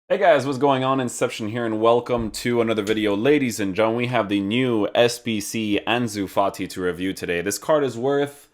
Hey guys, what's going on? Inception here, and welcome to another video. Ladies and gentlemen, we have the new SBC Ansu Fati to review today. This card is worth,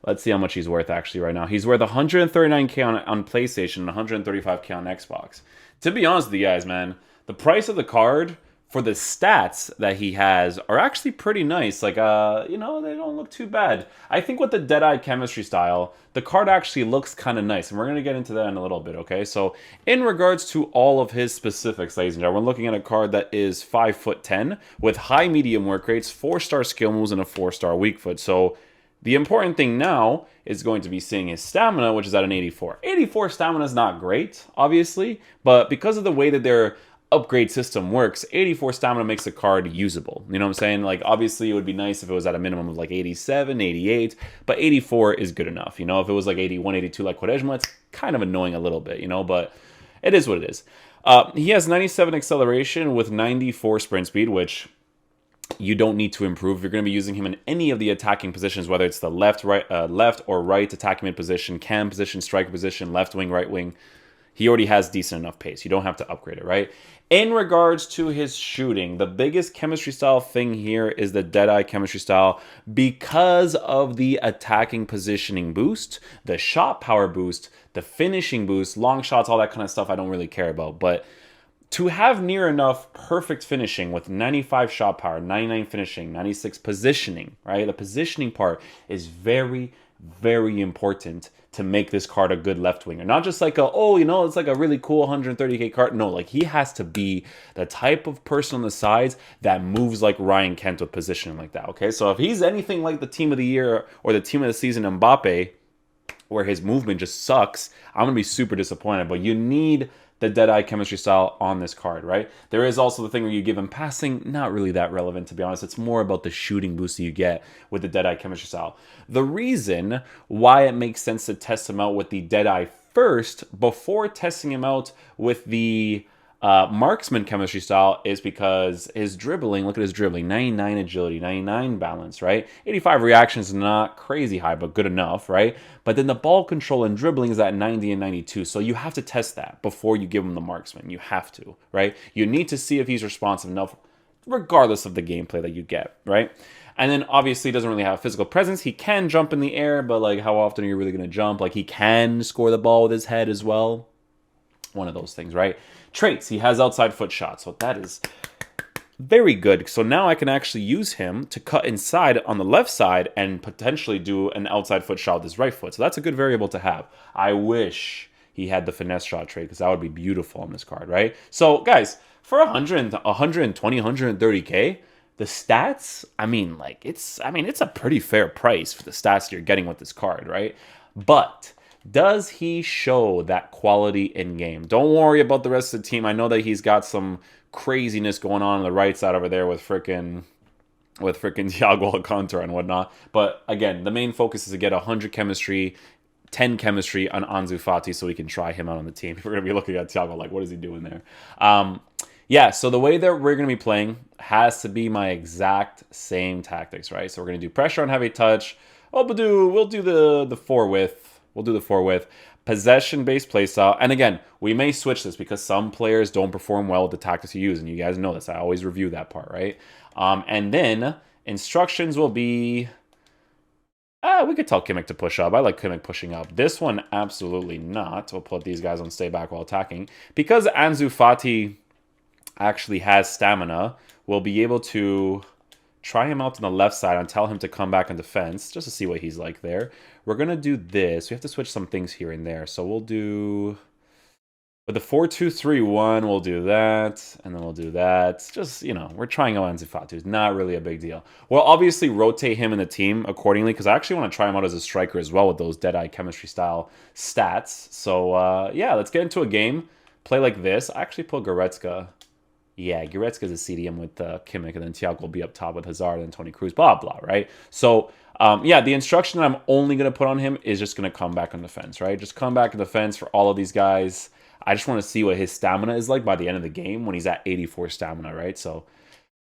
let's see how much he's worth actually right now. He's worth 139k on PlayStation and 135k on Xbox. To be honest with you guys, man, the price of the card for the stats that he has are actually pretty nice. Like, they don't look too bad. I think with the Deadeye chemistry style, the card actually looks kind of nice, and we're going to get into that in a little bit, okay? So, in regards to all of his specifics, ladies and gentlemen, we're looking at a card that is 5'10", with high medium work rates, 4-star skill moves, and a 4-star weak foot. So, the important thing now is going to be seeing his stamina, which is at an 84. 84 stamina is not great, obviously, but because of the way that their upgrade system works, 84 stamina makes the card usable. You know what I'm saying? Like, obviously, it would be nice if it was at a minimum of like 87, 88, but 84 is good enough. You know, if it was like 81, 82 like Quaresma, it's kind of annoying a little bit, you know, but it is what it is. He has 97 acceleration with 94 sprint speed, which you don't need to improve. You're going to be using him in any of the attacking positions, whether it's the left, right, left or right attacking mid position, cam position, striker position, left wing, right wing. He already has decent enough pace. You don't have to upgrade it, right? In regards to his shooting, the biggest chemistry style thing here is the Deadeye chemistry style because of the attacking positioning boost, the shot power boost, the finishing boost, long shots, all that kind of stuff I don't really care about. But to have near enough perfect finishing with 95 shot power, 99 finishing, 96 positioning, right? The positioning part is very, very important to make this card a good left winger. Not just like it's like a really cool 130k card. No, like he has to be the type of person on the sides that moves like Ryan Kent with positioning like that, okay? So if he's anything like the team of the year or the team of the season Mbappe, where his movement just sucks, I'm going to be super disappointed. But you need the Deadeye chemistry style on this card, right? There is also the thing where you give him passing, not really that relevant, to be honest. It's more about the shooting boost that you get with the Deadeye chemistry style. The reason why it makes sense to test him out with the Deadeye first before testing him out with the marksman chemistry style is because his dribbling, look at his dribbling, 99 agility, 99 balance, right? 85 reaction is not crazy high, but good enough, right? But then the ball control and dribbling is at 90 and 92. So you have to test that before you give him the marksman. You have to, right? You need to see if he's responsive enough, regardless of the gameplay that you get, right? And then obviously he doesn't really have physical presence. He can jump in the air, but like how often are you really going to jump? Like he can score the ball with his head as well. One of those things, right? Traits, he has outside foot shot, so that is very good. So now I can actually use him to cut inside on the left side and potentially do an outside foot shot with his right foot. So that's a good variable to have. I wish he had the finesse shot trait because that would be beautiful on this card, right? So guys, for 120, 130k, the stats, it's a pretty fair price for the stats you're getting with this card, right? But does he show that quality in game? Don't worry about the rest of the team. I know that he's got some craziness going on the right side over there with frickin' Thiago Alcantara and whatnot. But again, the main focus is to get 100 chemistry, 10 chemistry on Ansu Fati so we can try him out on the team. We're going to be looking at Thiago like, what is he doing there? Yeah, so the way that we're going to be playing has to be my exact same tactics, right? So we're going to do pressure on heavy touch. Oh, but we'll do the 4 width. We'll do the 4 width. Possession-based playstyle. And again, we may switch this because some players don't perform well with the tactics you use. And you guys know this. I always review that part, right? And then instructions will be... we could tell Kimmich to push up. I like Kimmich pushing up. This one, absolutely not. We'll put these guys on stay back while attacking. Because Ansu Fati actually has stamina, we'll be able to try him out on the left side and tell him to come back in defense just to see what he's like there. We're going to do this. We have to switch some things here and there. So we'll do... with the 4-2-3-1, we'll do that. And then we'll do that. Just, we're trying out Ansu Fati. It's not really a big deal. We'll obviously rotate him in the team accordingly because I actually want to try him out as a striker as well with those Deadeye chemistry style stats. So, yeah, let's get into a game. Play like this. I actually put Goretzka. Yeah, Goretzka's a CDM with Kimmich, and then Thiago will be up top with Hazard and Toni Kroos, blah, blah, right? So, yeah, the instruction that I'm only going to put on him is just going to come back on defense, right? Just come back on defense for all of these guys. I just want to see what his stamina is like by the end of the game when he's at 84 stamina, right? So,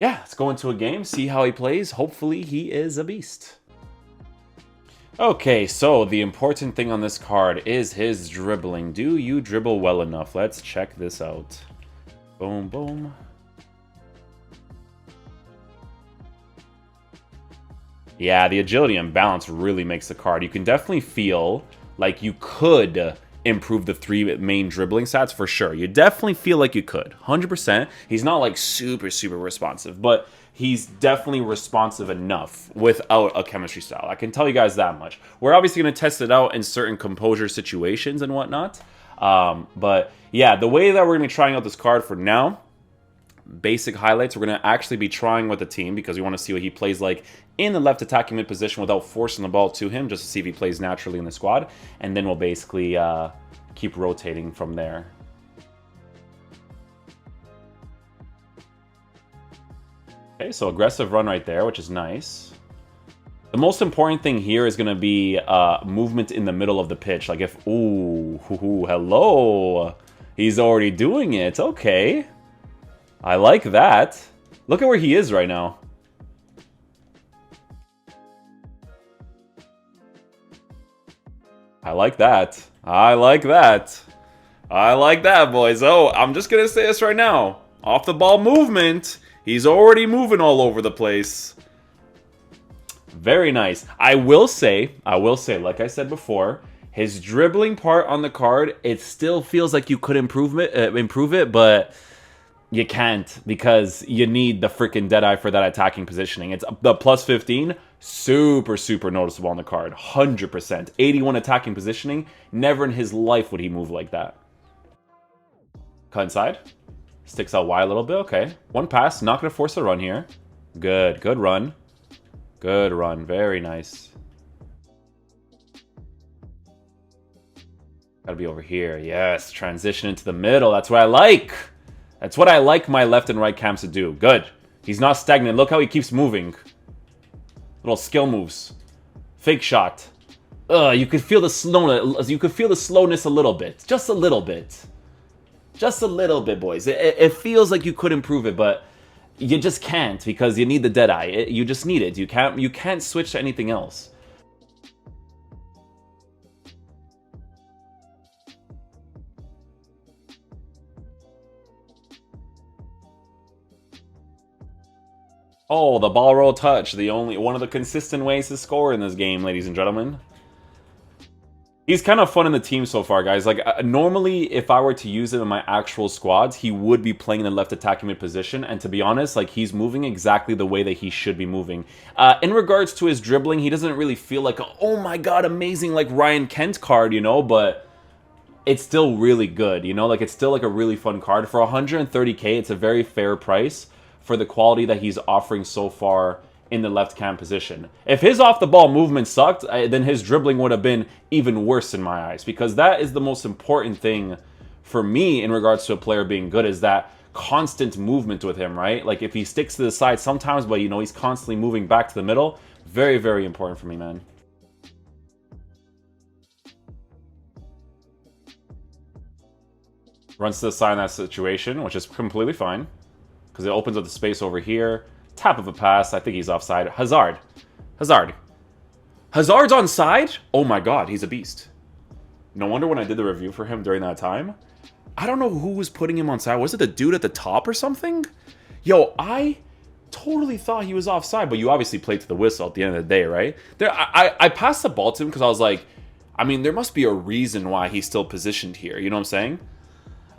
yeah, let's go into a game, see how he plays. Hopefully, he is a beast. Okay, so the important thing on this card is his dribbling. Do you dribble well enough? Let's check this out. Boom, boom. Yeah, the agility and balance really makes the card. You can definitely feel like you could improve the 3 main dribbling stats for sure. You definitely feel like you could. 100%. He's not like super, super responsive, but he's definitely responsive enough without a chemistry style. I can tell you guys that much. We're obviously going to test it out in certain composure situations and whatnot. But yeah, the way that we're going to be trying out this card for now, basic highlights, we're going to actually be trying with the team because we want to see what he plays like in the left attacking mid position without forcing the ball to him, just to see if he plays naturally in the squad. And then we'll basically keep rotating from there. Okay, so aggressive run right there, which is nice. The most important thing here is going to be movement in the middle of the pitch. Like if, ooh, hello. He's already doing it. Okay. I like that. Look at where he is right now. I like that. I like that. I like that, boys. Oh, I'm just going to say this right now. Off the ball movement. He's already moving all over the place. Very nice. I will say, like I said before, his dribbling part on the card, it still feels like you could improve it, but you can't because you need the freaking Deadeye for that attacking positioning. It's the plus 15, super, super noticeable on the card. 100%. 81 attacking positioning. Never in his life would he move like that. Cut inside. Sticks out wide a little bit. Okay. One pass. Not going to force a run here. Good. Good run. Good run. Very nice. Gotta be over here. Yes. Transition into the middle. That's what I like. That's what I like my left and right cams to do. Good. He's not stagnant. Look how he keeps moving. Little skill moves. Fake shot. You could feel the slowness. You could feel the slowness a little bit. Just a little bit. Just a little bit, boys. It feels like you could improve it, but you just can't because you need the Deadeye. You just need it. You can't switch to anything else. Oh, the ball roll touch. One of the consistent ways to score in this game, ladies and gentlemen. He's kind of fun in the team so far, guys. Like, normally, if I were to use him in my actual squads, he would be playing in the left attacking mid position. And to be honest, like, he's moving exactly the way that he should be moving. In regards to his dribbling, he doesn't really feel like, oh my god, amazing, like, Ryan Kent card, you know? But it's still really good, you know? Like, it's still, like, a really fun card. For 130k, it's a very fair price for the quality that he's offering so far in the left cam position. If his off-the-ball movement sucked, then his dribbling would have been even worse in my eyes, because that is the most important thing for me in regards to a player being good, is that constant movement with him, right? Like, if he sticks to the side sometimes, but, you know, he's constantly moving back to the middle, very, very important for me, man. Runs to the side in that situation, which is completely fine, because it opens up the space over here. Tap of a pass. I think he's offside. Hazard. Hazard's onside? Oh my god, he's a beast. No wonder when I did the review for him during that time, I don't know who was putting him onside. Was it the dude at the top or something? Yo, I totally thought he was offside, but you obviously played to the whistle at the end of the day, right? I passed the ball to him because I was like, I mean, there must be a reason why he's still positioned here. You know what I'm saying?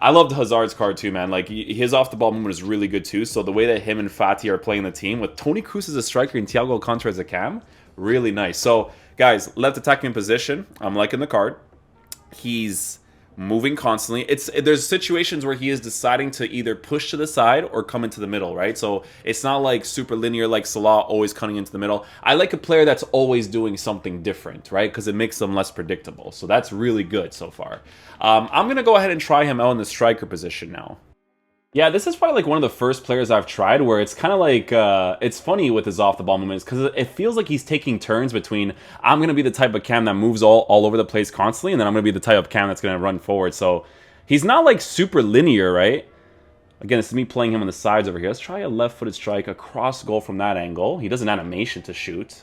I loved Hazard's card too, man. Like, his off-the-ball movement is really good too. So the way that him and Fati are playing the team, with Toni Kroos as a striker and Thiago Alcantara as a cam, really nice. So, guys, left attacking position. I'm liking the card. He's moving constantly. There's situations where he is deciding to either push to the side or come into the middle, right? So it's not like super linear like Salah always cutting into the middle. I like a player that's always doing something different, right? Because it makes them less predictable. So that's really good so far. I'm going to go ahead and try him out in the striker position now. Yeah, this is probably like one of the first players I've tried where it's kind of like, it's funny with his off-the-ball movements because it feels like he's taking turns between, I'm going to be the type of cam that moves all over the place constantly, and then I'm going to be the type of cam that's going to run forward. So he's not like super linear, right? Again, it's me playing him on the sides over here. Let's try a left-footed strike, a cross goal from that angle. He does an animation to shoot.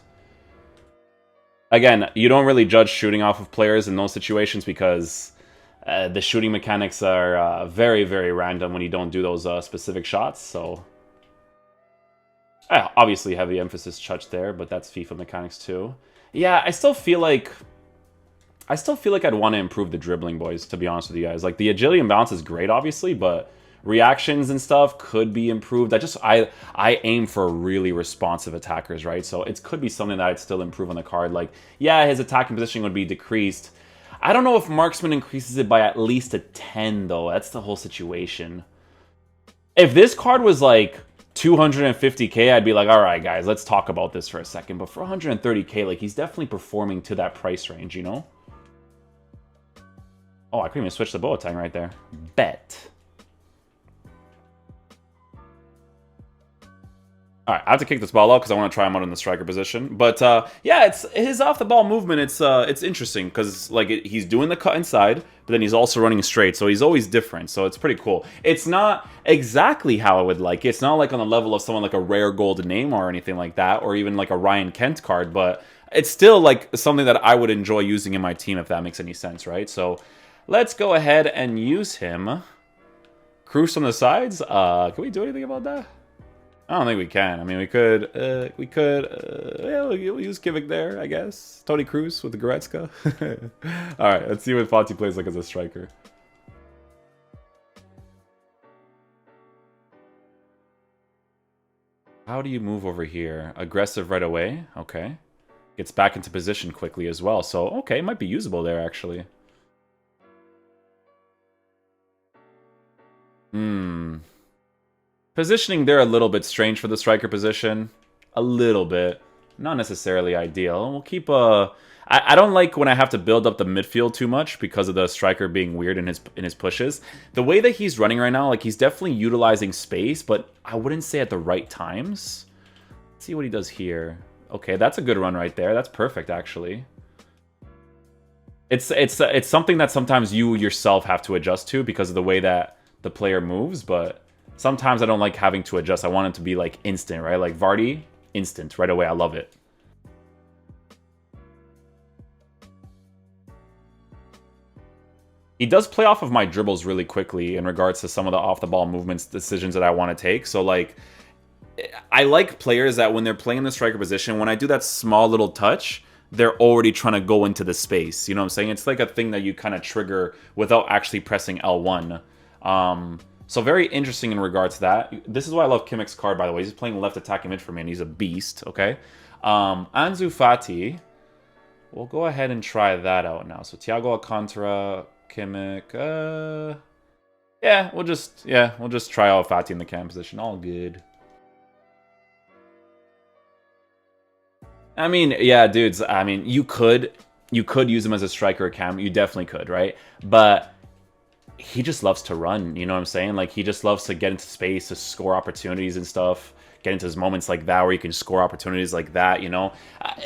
Again, you don't really judge shooting off of players in those situations because the shooting mechanics are very, very random when you don't do those specific shots. So, obviously heavy emphasis touch there, but that's FIFA mechanics too. Yeah, I still feel like I'd want to improve the dribbling, boys, to be honest with you guys. Like, the agility and balance is great, obviously, but reactions and stuff could be improved. I aim for really responsive attackers, right? So it could be something that I'd still improve on the card. Like, yeah, his attacking position would be decreased. I don't know if Marksman increases it by at least a 10, though. That's the whole situation. If this card was, like, 250k, I'd be like, all right, guys, let's talk about this for a second. But for 130k, like, he's definitely performing to that price range, you know? Oh, I couldn't even switch the Boateng right there. Bet. All right, I have to kick this ball out because I want to try him out in the striker position. But yeah, it's his off-the-ball movement. It's interesting because like he's doing the cut inside, but then he's also running straight. So he's always different. So it's pretty cool. It's not exactly how I would like it. It's not like on the level of someone like a rare gold Neymar or anything like that, or even like a Ryan Kent card. But it's still like something that I would enjoy using in my team if that makes any sense, right? So let's go ahead and use him. Cruz on the sides. Can we do anything about that? I don't think we can. I mean, yeah, we'll use Kivik there, I guess. Tony Cruz with the Goretzka. All right, let's see what Fati plays like as a striker. How do you move over here? Aggressive right away. Okay. Gets back into position quickly as well. So, okay, might be usable there, actually. Positioning there a little bit strange for the striker position. A little bit. Not necessarily ideal. We'll keep I don't like when I have to build up the midfield too much because of the striker being weird in his pushes. The way that he's running right now, like he's definitely utilizing space, but I wouldn't say at the right times. Let's see what he does here. Okay, that's a good run right there. That's perfect, actually. It's something that sometimes you yourself have to adjust to because of the way that the player moves, but sometimes I don't like having to adjust. I want it to be like instant, right? Like Vardy, instant, right away. I love it. He does play off of my dribbles really quickly in regards to some of the off-the-ball movements, decisions that I want to take. So, like, I like players that when they're playing the striker position, when I do that small little touch, they're already trying to go into the space. You know what I'm saying? It's like a thing that you kind of trigger without actually pressing L1. So very interesting in regards to that. This is why I love Kimmich's card, by the way. He's playing left attacking mid for me, and he's a beast, okay? Ansu Fati. We'll go ahead and try that out now. So Thiago Alcantara, Kimmich. Yeah, we'll just try out Fati in the cam position. All good. I mean, yeah, dudes. I mean, you could use him as a striker or cam. You definitely could, right? But he just loves to run, you know what I'm saying? Like, he just loves to get into space, to score opportunities and stuff, get into his moments like that where he can score opportunities like that, you know?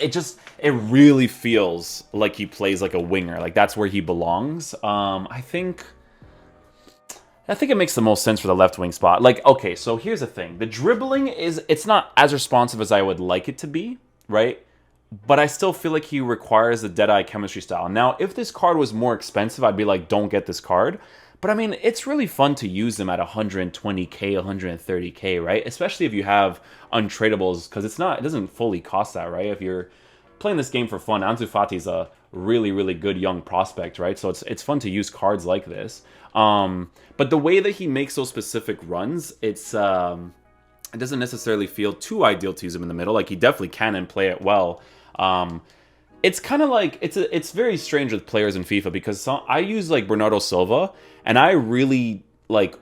It really feels like he plays like a winger. Like, that's where he belongs. I think it makes the most sense for the left wing spot. Like, okay, so here's the thing. The dribbling it's not as responsive as I would like it to be, right? But I still feel like he requires the Deadeye chemistry style. Now, if this card was more expensive, I'd be like, don't get this card. But I mean, it's really fun to use them at 120k, 130k, right? Especially if you have untradables, because it doesn't fully cost that, right? If you're playing this game for fun, Ansu Fati's a really, really good young prospect, right? So it's fun to use cards like this. But the way that he makes those specific runs, it doesn't necessarily feel too ideal to use him in the middle. Like, he definitely can and play it well. It's kind of like, it's very strange with players in FIFA because I use like Bernardo Silva, and I really like,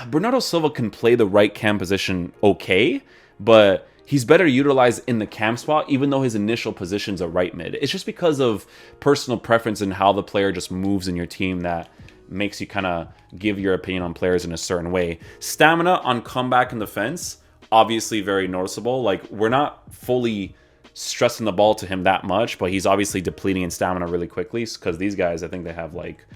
Bernardo Silva can play the right cam position okay, but he's better utilized in the cam spot even though his initial position's a right mid. It's just because of personal preference and how the player just moves in your team that makes you kind of give your opinion on players in a certain way. Stamina on comeback and defense, obviously very noticeable. Like, we're not fully stressing the ball to him that much, but he's obviously depleting in stamina really quickly because these guys, I think they have like,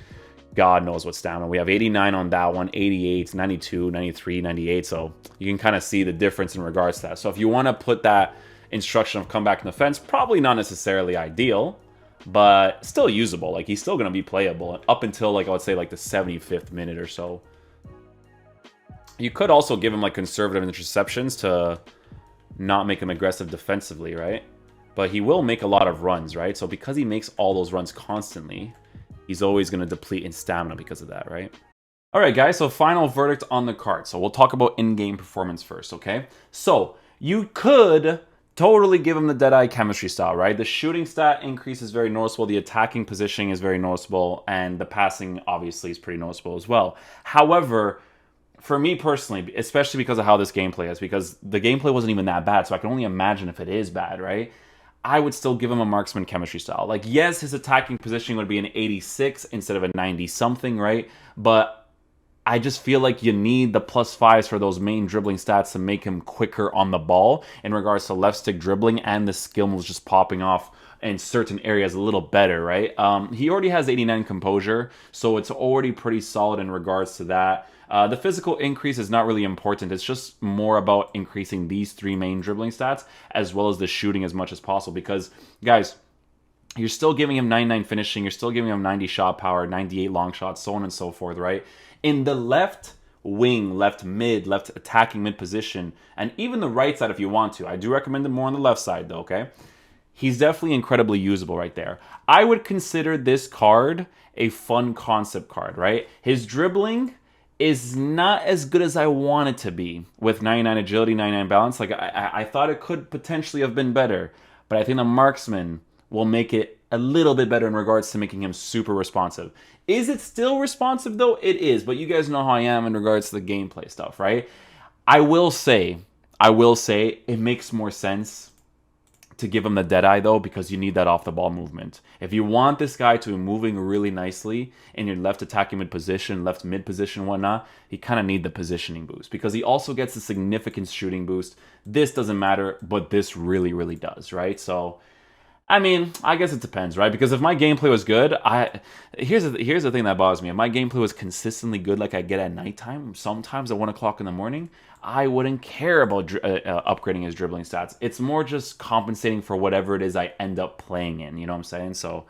God knows what stamina. We have 89 on that one, 88, 92, 93, 98. So you can kind of see the difference in regards to that. So if you want to put that instruction of comeback and defense. Probably not necessarily ideal, but still usable. Like, he's still going to be playable up until, like, I would say, like, the 75th minute or so. You could also give him, like, conservative interceptions to not make him aggressive defensively, right? But he will make a lot of runs, right? So because he makes all those runs constantly, he's always going to deplete in stamina because of that, right? All right, guys, so final verdict on the card. So we'll talk about in-game performance first, okay? So you could totally give him the Deadeye chemistry style, right? The shooting stat increase is very noticeable, the attacking positioning is very noticeable, and the passing obviously is pretty noticeable as well. However, for me personally, especially because of how this gameplay is, because the gameplay wasn't even that bad, so I can only imagine if it is bad, right? I would still give him a marksman chemistry style. Like, yes, his attacking positioning would be an 86 instead of a 90-something, right? But I just feel like you need the +5s for those main dribbling stats to make him quicker on the ball in regards to left stick dribbling, and the skill moves just popping off in certain areas a little better, right? He already has 89 composure, so it's already pretty solid in regards to that. The physical increase is not really important. It's just more about increasing these 3 main dribbling stats as well as the shooting as much as possible, because, guys, you're still giving him 99 finishing, you're still giving him 90 shot power, 98 long shots, so on and so forth, right? In the left wing, left mid, left attacking mid position, and even the right side if you want to. I do recommend him more on the left side though, okay? He's definitely incredibly usable right there. I would consider this card a fun concept card, right? His dribbling is not as good as I want it to be with 99 agility, 99 balance. Like, I thought it could potentially have been better, but I think the marksman will make it a little bit better in regards to making him super responsive. Is it still responsive though? It is, but you guys know how I am in regards to the gameplay stuff, right? I will say it makes more sense to give him the Deadeye though, because you need that off the ball movement. If you want this guy to be moving really nicely in your left attacking mid position, left mid position, whatnot, you kind of need the positioning boost, because he also gets a significant shooting boost. This doesn't matter, but this really, really does, right? So, I mean, I guess it depends, right? Because if my gameplay was good, here's the thing that bothers me. If my gameplay was consistently good like I get at nighttime, sometimes at 1 o'clock in the morning, I wouldn't care about upgrading his dribbling stats. It's more just compensating for whatever it is I end up playing in, you know what I'm saying? So,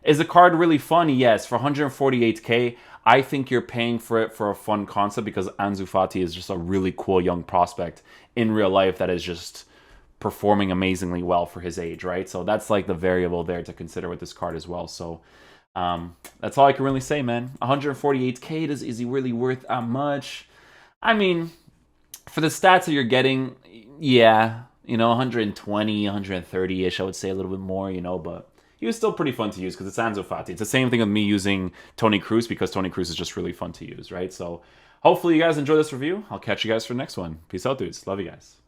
is the card really fun? Yes. For 148k, I think you're paying for it for a fun concept, because Ansu Fati is just a really cool young prospect in real life that is just performing amazingly well for his age, right? So that's like the variable there to consider with this card as well. So that's all I can really say, man. 148k, is he really worth that much? I mean, for the stats that you're getting, yeah, you know, 120, 130-ish, I would say a little bit more, you know, but he was still pretty fun to use because it's Ansu Fati. It's the same thing with me using Toni Kroos, because Toni Kroos is just really fun to use, right? So hopefully you guys enjoy this review. I'll catch you guys for the next one. Peace out, dudes. Love you guys.